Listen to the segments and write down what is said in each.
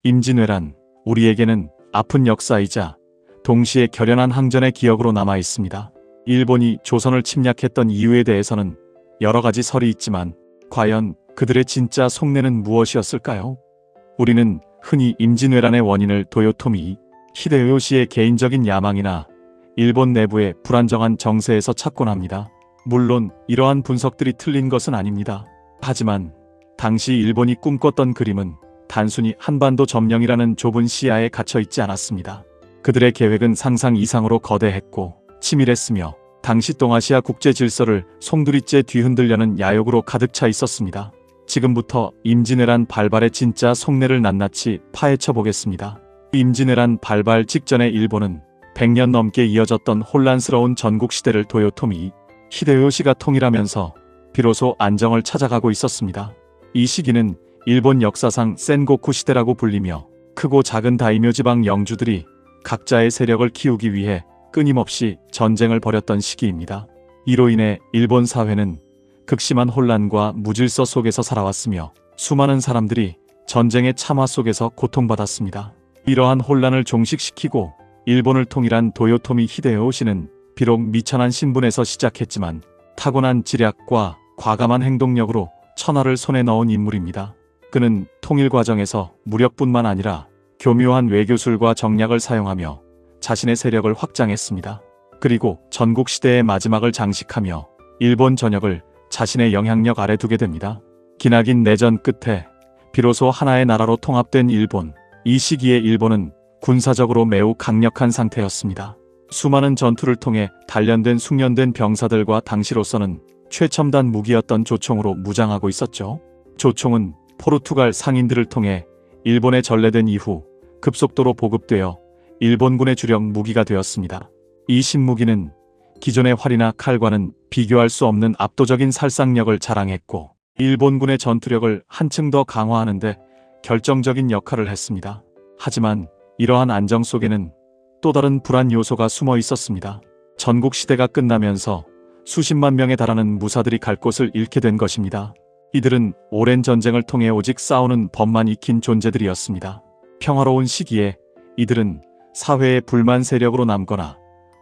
임진왜란, 우리에게는 아픈 역사이자 동시에 결연한 항전의 기억으로 남아 있습니다. 일본이 조선을 침략했던 이유에 대해서는 여러 가지 설이 있지만 과연 그들의 진짜 속내는 무엇이었을까요? 우리는 흔히 임진왜란의 원인을 도요토미 히데요시의 개인적인 야망이나 일본 내부의 불안정한 정세에서 찾곤 합니다. 물론 이러한 분석들이 틀린 것은 아닙니다. 하지만 당시 일본이 꿈꿨던 그림은 단순히 한반도 점령이라는 좁은 시야에 갇혀 있지 않았습니다. 그들의 계획은 상상 이상으로 거대했고 치밀했으며 당시 동아시아 국제 질서를 송두리째 뒤흔들려는 야욕으로 가득 차 있었습니다. 지금부터 임진왜란 발발의 진짜 속내를 낱낱이 파헤쳐 보겠습니다. 임진왜란 발발 직전의 일본은 100년 넘게 이어졌던 혼란스러운 전국시대를 도요토미 히데요시가 통일하면서 비로소 안정을 찾아가고 있었습니다. 이 시기는 일본 역사상 센고쿠 시대라고 불리며 크고 작은 다이묘 지방 영주들이 각자의 세력을 키우기 위해 끊임없이 전쟁을 벌였던 시기입니다. 이로 인해 일본 사회는 극심한 혼란과 무질서 속에서 살아왔으며 수많은 사람들이 전쟁의 참화 속에서 고통받았습니다. 이러한 혼란을 종식시키고 일본을 통일한 도요토미 히데요시는 비록 미천한 신분에서 시작했지만 타고난 지략과 과감한 행동력으로 천하를 손에 넣은 인물입니다. 그는 통일 과정에서 무력뿐만 아니라 교묘한 외교술과 정략을 사용하며 자신의 세력을 확장했습니다. 그리고 전국시대의 마지막을 장식하며 일본 전역을 자신의 영향력 아래 두게 됩니다. 기나긴 내전 끝에 비로소 하나의 나라로 통합된 일본. 이 시기에 일본은 군사적으로 매우 강력한 상태였습니다. 수많은 전투를 통해 단련된 숙련된 병사들과 당시로서는 최첨단 무기였던 조총으로 무장하고 있었죠. 조총은 포르투갈 상인들을 통해 일본에 전래된 이후 급속도로 보급되어 일본군의 주력 무기가 되었습니다. 이 신무기는 기존의 활이나 칼과는 비교할 수 없는 압도적인 살상력을 자랑했고 일본군의 전투력을 한층 더 강화하는 데 결정적인 역할을 했습니다. 하지만 이러한 안정 속에는 또 다른 불안 요소가 숨어 있었습니다. 전국시대가 끝나면서 수십만 명에 달하는 무사들이 갈 곳을 잃게 된 것입니다. 이들은 오랜 전쟁을 통해 오직 싸우는 법만 익힌 존재들이었습니다. 평화로운 시기에 이들은 사회의 불만 세력으로 남거나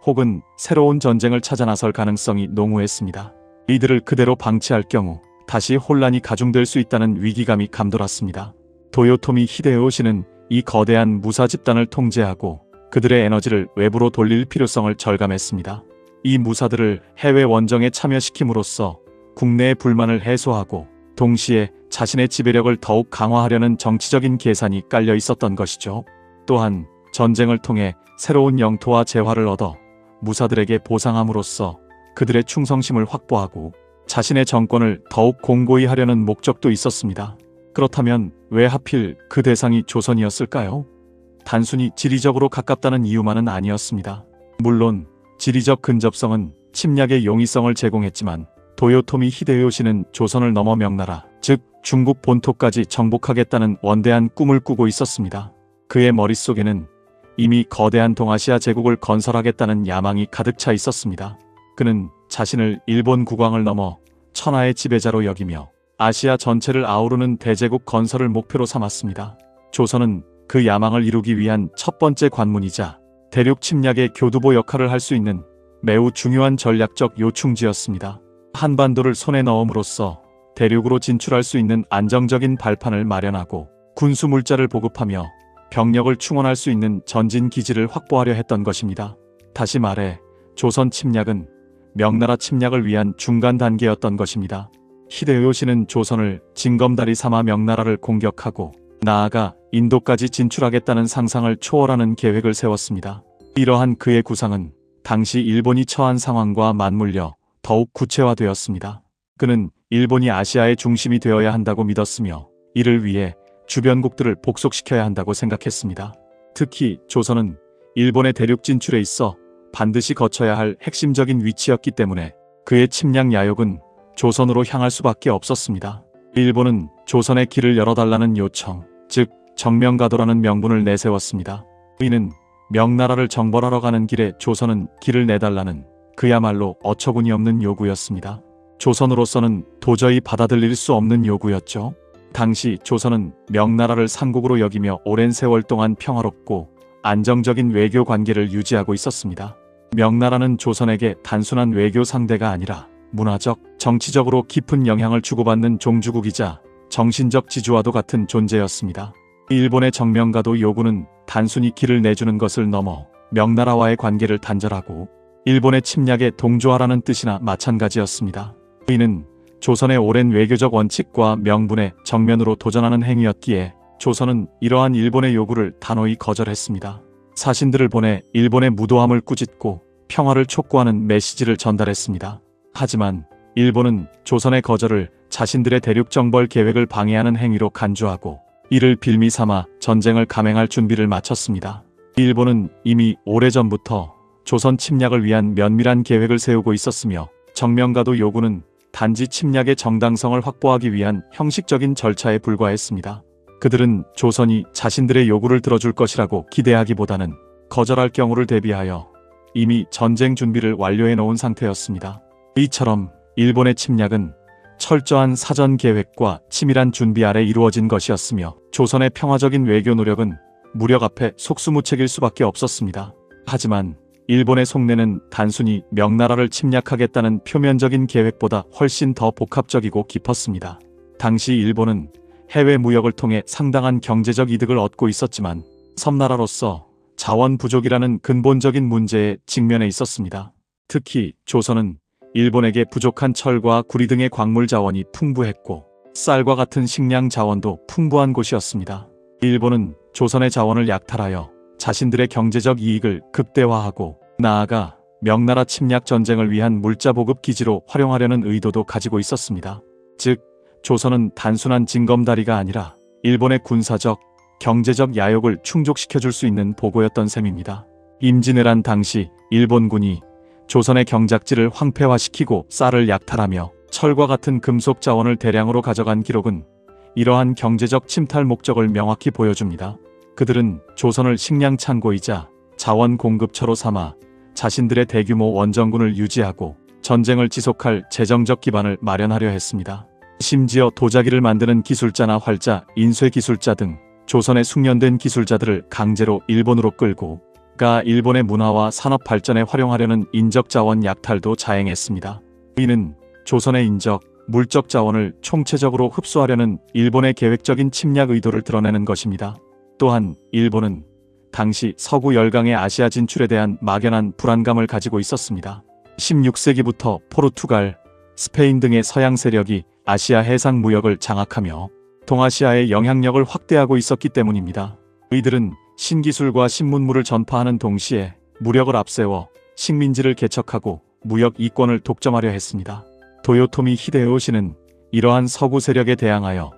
혹은 새로운 전쟁을 찾아 나설 가능성이 농후했습니다. 이들을 그대로 방치할 경우 다시 혼란이 가중될 수 있다는 위기감이 감돌았습니다. 도요토미 히데요시는 이 거대한 무사 집단을 통제하고 그들의 에너지를 외부로 돌릴 필요성을 절감했습니다. 이 무사들을 해외 원정에 참여시킴으로써 국내의 불만을 해소하고 동시에 자신의 지배력을 더욱 강화하려는 정치적인 계산이 깔려 있었던 것이죠. 또한 전쟁을 통해 새로운 영토와 재화를 얻어 무사들에게 보상함으로써 그들의 충성심을 확보하고 자신의 정권을 더욱 공고히 하려는 목적도 있었습니다. 그렇다면 왜 하필 그 대상이 조선이었을까요? 단순히 지리적으로 가깝다는 이유만은 아니었습니다. 물론 지리적 근접성은 침략의 용이성을 제공했지만 도요토미 히데요시는 조선을 넘어 명나라, 즉 중국 본토까지 정복하겠다는 원대한 꿈을 꾸고 있었습니다. 그의 머릿속에는 이미 거대한 동아시아 제국을 건설하겠다는 야망이 가득 차 있었습니다. 그는 자신을 일본 국왕을 넘어 천하의 지배자로 여기며 아시아 전체를 아우르는 대제국 건설을 목표로 삼았습니다. 조선은 그 야망을 이루기 위한 첫 번째 관문이자 대륙 침략의 교두보 역할을 할 수 있는 매우 중요한 전략적 요충지였습니다. 한반도를 손에 넣음으로써 대륙으로 진출할 수 있는 안정적인 발판을 마련하고 군수 물자를 보급하며 병력을 충원할 수 있는 전진 기지를 확보하려 했던 것입니다. 다시 말해 조선 침략은 명나라 침략을 위한 중간 단계였던 것입니다. 히데요시는 조선을 징검다리 삼아 명나라를 공격하고 나아가 인도까지 진출하겠다는 상상을 초월하는 계획을 세웠습니다. 이러한 그의 구상은 당시 일본이 처한 상황과 맞물려 더욱 구체화되었습니다. 그는 일본이 아시아의 중심이 되어야 한다고 믿었으며 이를 위해 주변국들을 복속시켜야 한다고 생각했습니다. 특히 조선은 일본의 대륙 진출에 있어 반드시 거쳐야 할 핵심적인 위치였기 때문에 그의 침략 야욕은 조선으로 향할 수밖에 없었습니다. 일본은 조선의 길을 열어달라는 요청, 즉 정명가도라는 명분을 내세웠습니다. 이는 명나라를 정벌하러 가는 길에 조선은 길을 내달라는 그야말로 어처구니 없는 요구였습니다. 조선으로서는 도저히 받아들일 수 없는 요구였죠. 당시 조선은 명나라를 상국으로 여기며 오랜 세월 동안 평화롭고 안정적인 외교 관계를 유지하고 있었습니다. 명나라는 조선에게 단순한 외교 상대가 아니라 문화적, 정치적으로 깊은 영향을 주고받는 종주국이자 정신적 지주와도 같은 존재였습니다. 일본의 정명가도 요구는 단순히 길을 내주는 것을 넘어 명나라와의 관계를 단절하고 일본의 침략에 동조하라는 뜻이나 마찬가지였습니다. 이는 조선의 오랜 외교적 원칙과 명분에 정면으로 도전하는 행위였기에 조선은 이러한 일본의 요구를 단호히 거절했습니다. 사신들을 보내 일본의 무도함을 꾸짖고 평화를 촉구하는 메시지를 전달했습니다. 하지만 일본은 조선의 거절을 자신들의 대륙 정벌 계획을 방해하는 행위로 간주하고 이를 빌미 삼아 전쟁을 감행할 준비를 마쳤습니다. 일본은 이미 오래전부터 조선 침략을 위한 면밀한 계획을 세우고 있었으며 정명가도 요구는 단지 침략의 정당성을 확보하기 위한 형식적인 절차에 불과했습니다. 그들은 조선이 자신들의 요구를 들어줄 것이라고 기대하기보다는 거절할 경우를 대비하여 이미 전쟁 준비를 완료해 놓은 상태였습니다. 이처럼 일본의 침략은 철저한 사전 계획과 치밀한 준비 아래 이루어진 것이었으며 조선의 평화적인 외교 노력은 무력 앞에 속수무책일 수밖에 없었습니다. 하지만 일본의 속내는 단순히 명나라를 침략하겠다는 표면적인 계획보다 훨씬 더 복합적이고 깊었습니다. 당시 일본은 해외 무역을 통해 상당한 경제적 이득을 얻고 있었지만 섬나라로서 자원 부족이라는 근본적인 문제에 직면해 있었습니다. 특히 조선은 일본에게 부족한 철과 구리 등의 광물 자원이 풍부했고 쌀과 같은 식량 자원도 풍부한 곳이었습니다. 일본은 조선의 자원을 약탈하여 자신들의 경제적 이익을 극대화하고 나아가 명나라 침략 전쟁을 위한 물자 보급 기지로 활용하려는 의도도 가지고 있었습니다. 즉, 조선은 단순한 징검다리가 아니라 일본의 군사적, 경제적 야욕을 충족시켜줄 수 있는 보고였던 셈입니다. 임진왜란 당시 일본군이 조선의 경작지를 황폐화시키고 쌀을 약탈하며 철과 같은 금속 자원을 대량으로 가져간 기록은 이러한 경제적 침탈 목적을 명확히 보여줍니다. 그들은 조선을 식량 창고이자 자원 공급처로 삼아 자신들의 대규모 원정군을 유지하고 전쟁을 지속할 재정적 기반을 마련하려 했습니다. 심지어 도자기를 만드는 기술자나 활자, 인쇄 기술자 등 조선의 숙련된 기술자들을 강제로 일본으로 끌고 가 일본의 문화와 산업 발전에 활용하려는 인적 자원 약탈도 자행했습니다. 이는 조선의 인적, 물적 자원을 총체적으로 흡수하려는 일본의 계획적인 침략 의도를 드러내는 것입니다. 또한 일본은 당시 서구 열강의 아시아 진출에 대한 막연한 불안감을 가지고 있었습니다. 16세기부터 포르투갈, 스페인 등의 서양 세력이 아시아 해상 무역을 장악하며 동아시아의 영향력을 확대하고 있었기 때문입니다. 이들은 신기술과 신문물을 전파하는 동시에 무력을 앞세워 식민지를 개척하고 무역 이권을 독점하려 했습니다. 도요토미 히데요시는 이러한 서구 세력에 대항하여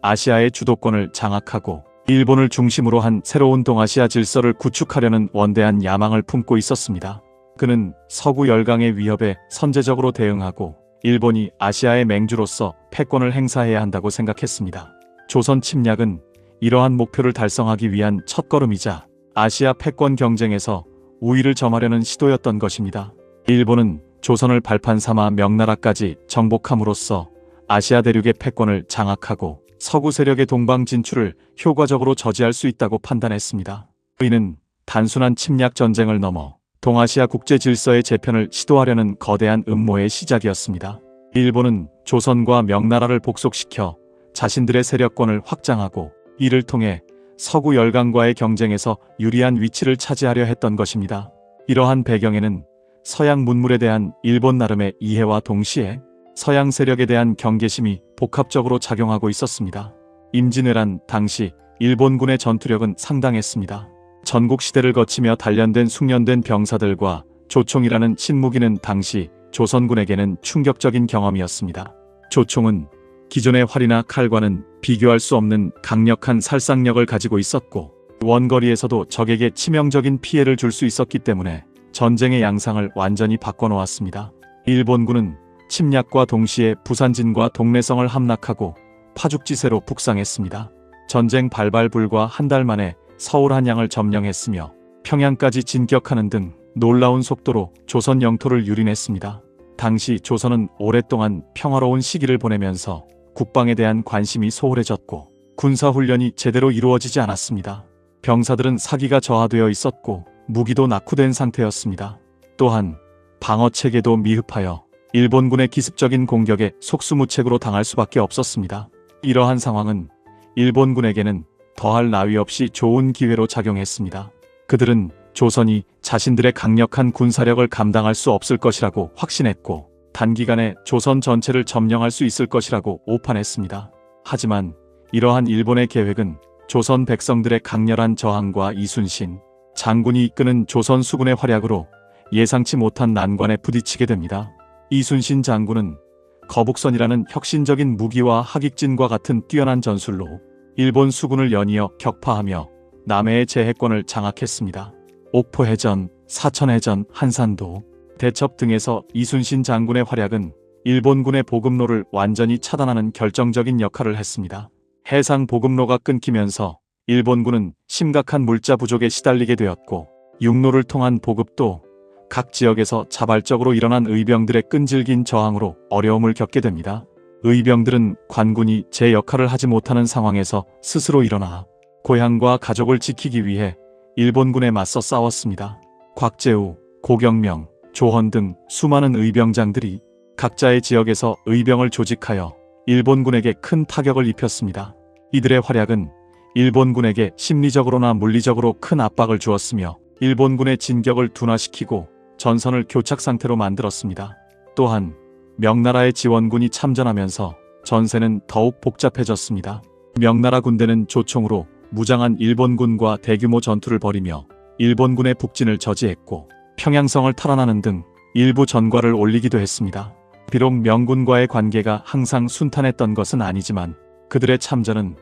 아시아의 주도권을 장악하고 일본을 중심으로 한 새로운 동아시아 질서를 구축하려는 원대한 야망을 품고 있었습니다. 그는 서구 열강의 위협에 선제적으로 대응하고 일본이 아시아의 맹주로서 패권을 행사해야 한다고 생각했습니다. 조선 침략은 이러한 목표를 달성하기 위한 첫걸음이자 아시아 패권 경쟁에서 우위를 점하려는 시도였던 것입니다. 일본은 조선을 발판 삼아 명나라까지 정복함으로써 아시아 대륙의 패권을 장악하고 서구 세력의 동방 진출을 효과적으로 저지할 수 있다고 판단했습니다. 이는 단순한 침략 전쟁을 넘어 동아시아 국제 질서의 재편을 시도하려는 거대한 음모의 시작이었습니다. 일본은 조선과 명나라를 복속시켜 자신들의 세력권을 확장하고 이를 통해 서구 열강과의 경쟁에서 유리한 위치를 차지하려 했던 것입니다. 이러한 배경에는 서양 문물에 대한 일본 나름의 이해와 동시에 서양 세력에 대한 경계심이 복합적으로 작용하고 있었습니다. 임진왜란 당시 일본군의 전투력은 상당했습니다. 전국시대를 거치며 단련된 숙련된 병사들과 조총이라는 신무기는 당시 조선군에게는 충격적인 경험이었습니다. 조총은 기존의 활이나 칼과는 비교할 수 없는 강력한 살상력을 가지고 있었고 원거리에서도 적에게 치명적인 피해를 줄 수 있었기 때문에 전쟁의 양상을 완전히 바꿔놓았습니다. 일본군은 침략과 동시에 부산진과 동래성을 함락하고 파죽지세로 북상했습니다. 전쟁 발발 불과 한 달 만에 서울 한양을 점령했으며 평양까지 진격하는 등 놀라운 속도로 조선 영토를 유린했습니다. 당시 조선은 오랫동안 평화로운 시기를 보내면서 국방에 대한 관심이 소홀해졌고 군사훈련이 제대로 이루어지지 않았습니다. 병사들은 사기가 저하되어 있었고 무기도 낙후된 상태였습니다. 또한 방어체계도 미흡하여 일본군의 기습적인 공격에 속수무책으로 당할 수밖에 없었습니다. 이러한 상황은 일본군에게는 더할 나위 없이 좋은 기회로 작용했습니다. 그들은 조선이 자신들의 강력한 군사력을 감당할 수 없을 것이라고 확신했고 단기간에 조선 전체를 점령할 수 있을 것이라고 오판했습니다. 하지만 이러한 일본의 계획은 조선 백성들의 강렬한 저항과 이순신 장군이 이끄는 조선 수군의 활약으로 예상치 못한 난관에 부딪히게 됩니다. 이순신 장군은 거북선이라는 혁신적인 무기와 하객진과 같은 뛰어난 전술로 일본 수군을 연이어 격파하며 남해의 제해권을 장악했습니다. 옥포해전, 사천해전, 한산도, 대첩 등에서 이순신 장군의 활약은 일본군의 보급로를 완전히 차단하는 결정적인 역할을 했습니다. 해상 보급로가 끊기면서 일본군은 심각한 물자 부족에 시달리게 되었고 육로를 통한 보급도 각 지역에서 자발적으로 일어난 의병들의 끈질긴 저항으로 어려움을 겪게 됩니다. 의병들은 관군이 제 역할을 하지 못하는 상황에서 스스로 일어나 고향과 가족을 지키기 위해 일본군에 맞서 싸웠습니다. 곽재우, 고경명, 조헌 등 수많은 의병장들이 각자의 지역에서 의병을 조직하여 일본군에게 큰 타격을 입혔습니다. 이들의 활약은 일본군에게 심리적으로나 물리적으로 큰 압박을 주었으며 일본군의 진격을 둔화시키고 전선을 교착 상태로 만들었습니다. 또한 명나라의 지원군이 참전하면서 전세는 더욱 복잡해졌습니다. 명나라 군대는 조총으로 무장한 일본군과 대규모 전투를 벌이며 일본군의 북진을 저지했고 평양성을 탈환하는 등 일부 전과를 올리기도 했습니다. 비록 명군과의 관계가 항상 순탄했던 것은 아니지만 그들의 참전은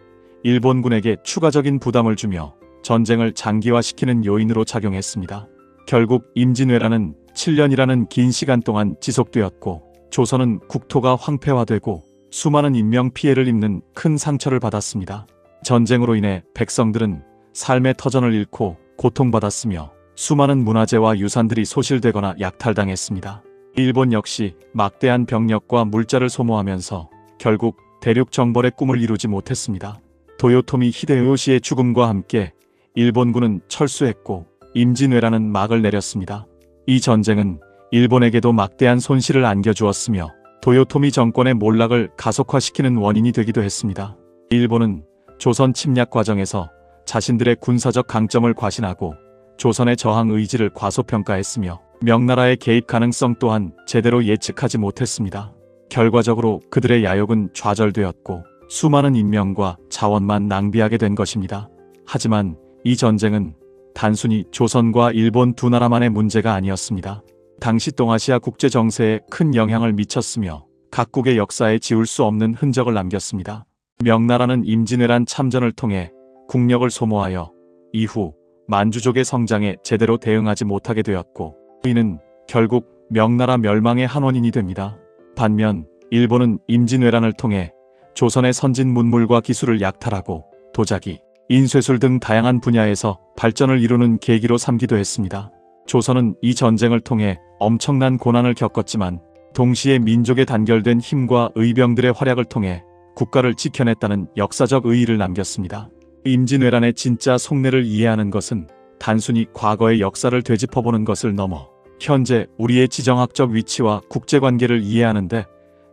일본군에게 추가적인 부담을 주며 전쟁을 장기화시키는 요인으로 작용했습니다. 결국 임진왜란은 7년이라는 긴 시간 동안 지속되었고 조선은 국토가 황폐화되고 수많은 인명피해를 입는 큰 상처를 받았습니다. 전쟁으로 인해 백성들은 삶의 터전을 잃고 고통받았으며 수많은 문화재와 유산들이 소실되거나 약탈당했습니다. 일본 역시 막대한 병력과 물자를 소모하면서 결국 대륙 정벌의 꿈을 이루지 못했습니다. 도요토미 히데요시의 죽음과 함께 일본군은 철수했고 임진왜란은 막을 내렸습니다. 이 전쟁은 일본에게도 막대한 손실을 안겨주었으며 도요토미 정권의 몰락을 가속화시키는 원인이 되기도 했습니다. 일본은 조선 침략 과정에서 자신들의 군사적 강점을 과신하고 조선의 저항 의지를 과소평가했으며 명나라의 개입 가능성 또한 제대로 예측하지 못했습니다. 결과적으로 그들의 야욕은 좌절되었고 수많은 인명과 자원만 낭비하게 된 것입니다. 하지만 이 전쟁은 단순히 조선과 일본 두 나라만의 문제가 아니었습니다. 당시 동아시아 국제 정세에 큰 영향을 미쳤으며 각국의 역사에 지울 수 없는 흔적을 남겼습니다. 명나라는 임진왜란 참전을 통해 국력을 소모하여 이후 만주족의 성장에 제대로 대응하지 못하게 되었고 이는 결국 명나라 멸망의 한 원인이 됩니다. 반면 일본은 임진왜란을 통해 조선의 선진 문물과 기술을 약탈하고 도자기, 인쇄술 등 다양한 분야에서 발전을 이루는 계기로 삼기도 했습니다. 조선은 이 전쟁을 통해 엄청난 고난을 겪었지만 동시에 민족의 단결된 힘과 의병들의 활약을 통해 국가를 지켜냈다는 역사적 의의를 남겼습니다. 임진왜란의 진짜 속내를 이해하는 것은 단순히 과거의 역사를 되짚어보는 것을 넘어 현재 우리의 지정학적 위치와 국제관계를 이해하는 데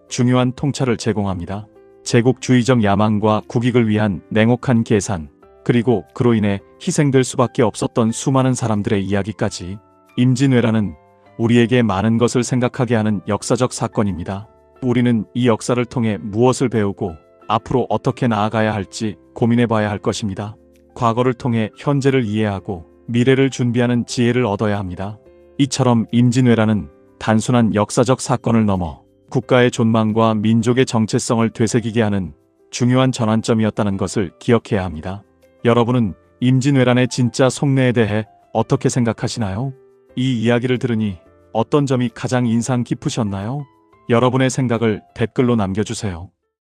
중요한 통찰을 제공합니다. 제국주의적 야망과 국익을 위한 냉혹한 계산, 그리고 그로 인해 희생될 수밖에 없었던 수많은 사람들의 이야기까지 임진왜란은 우리에게 많은 것을 생각하게 하는 역사적 사건입니다. 우리는 이 역사를 통해 무엇을 배우고 앞으로 어떻게 나아가야 할지 고민해봐야 할 것입니다. 과거를 통해 현재를 이해하고 미래를 준비하는 지혜를 얻어야 합니다. 이처럼 임진왜란은 단순한 역사적 사건을 넘어 국가의 존망과 민족의 정체성을 되새기게 하는 중요한 전환점이었다는 것을 기억해야 합니다. 여러분은 임진왜란의 진짜 속내에 대해 어떻게 생각하시나요? 이 이야기를 들으니 어떤 점이 가장 인상 깊으셨나요? 여러분의 생각을 댓글로 남겨주세요.